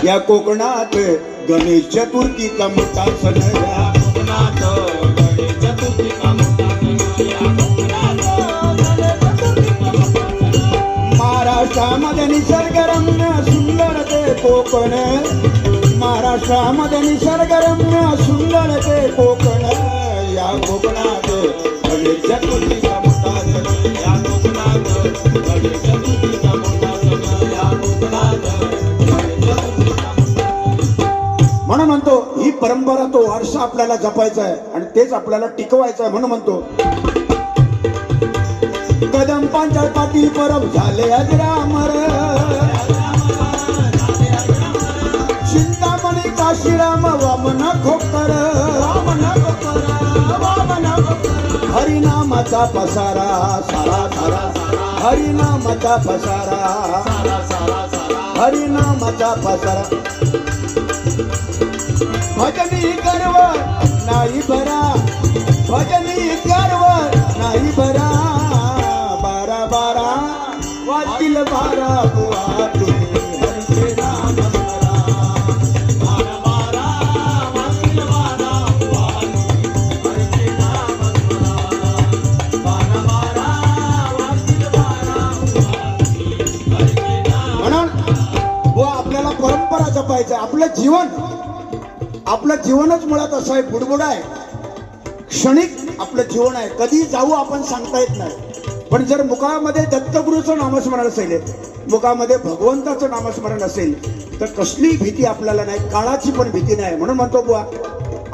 या कोकणात गणेश चतुर्थीचा मोठा सण, या कोकणात गणेश चतुर्थीचा मोठा सण, या कोकणात गणेश चतुर्थीचा मोठा सण. महाराष्ट्रामध्ये निसर्गरम्य सुंदर ते कोकण, महाराष्ट्रामध्ये निसर्गरम्य सुंदर ते कोकण. या कोकणात गणेश चतुर्थीचा मोठा सण, या कोकणात गणेश चतुर्थीचा मोठा सण, या कोकणात गणेश चतुर्थीचा मोठा सण. म्हणून म्हणतो ही परंपरा तो वारसा आपल्याला जपायचा आहे आणि तेच आपल्याला टिकवायचं आहे. म्हणून म्हणतो कदंबांच्या पाठी परब झाले अजरामर, चिंतामणी काशीराम वामन खोकर, हरिनामाचा पसारा सारा सारा, हरिनामाचा पसारा सारा सारा सारा, हरिनामाचा पसारा. भजनी गर्व नाही भरा, भजनी गर्व नाही भरा. बारा बारा वाजतील बारा बुवा तुम्ही हरीचे नाम स्मरा. बारा बारा वाजतील बारा बुवा तुम्ही हरीचे नाम स्मरा. बारा बारा वाजतील बारा बुवा तुम्ही हरीचे नाम. म्हणून बुवा आपल्याला परंपरा जपायचं. आपलं जीवनच मुळात असं आहे, बुडबुड आहे, क्षणिक आपलं जीवन आहे. कधी जाऊ आपण सांगता येत नाही. पण जर मुखामध्ये दत्तगुरूचं नामस्मरण असेल, मुखामध्ये भगवंताचं नामस्मरण असेल तर कसली भीती आपल्याला नाही, काळाची पण भीती नाही. म्हणून म्हणतो बुवा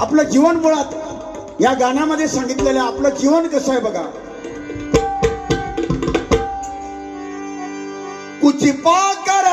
आपलं जीवन मुळात या गाण्यामध्ये सांगितलेलं आपलं जीवन कसं आहे बघा. कुछ पाकर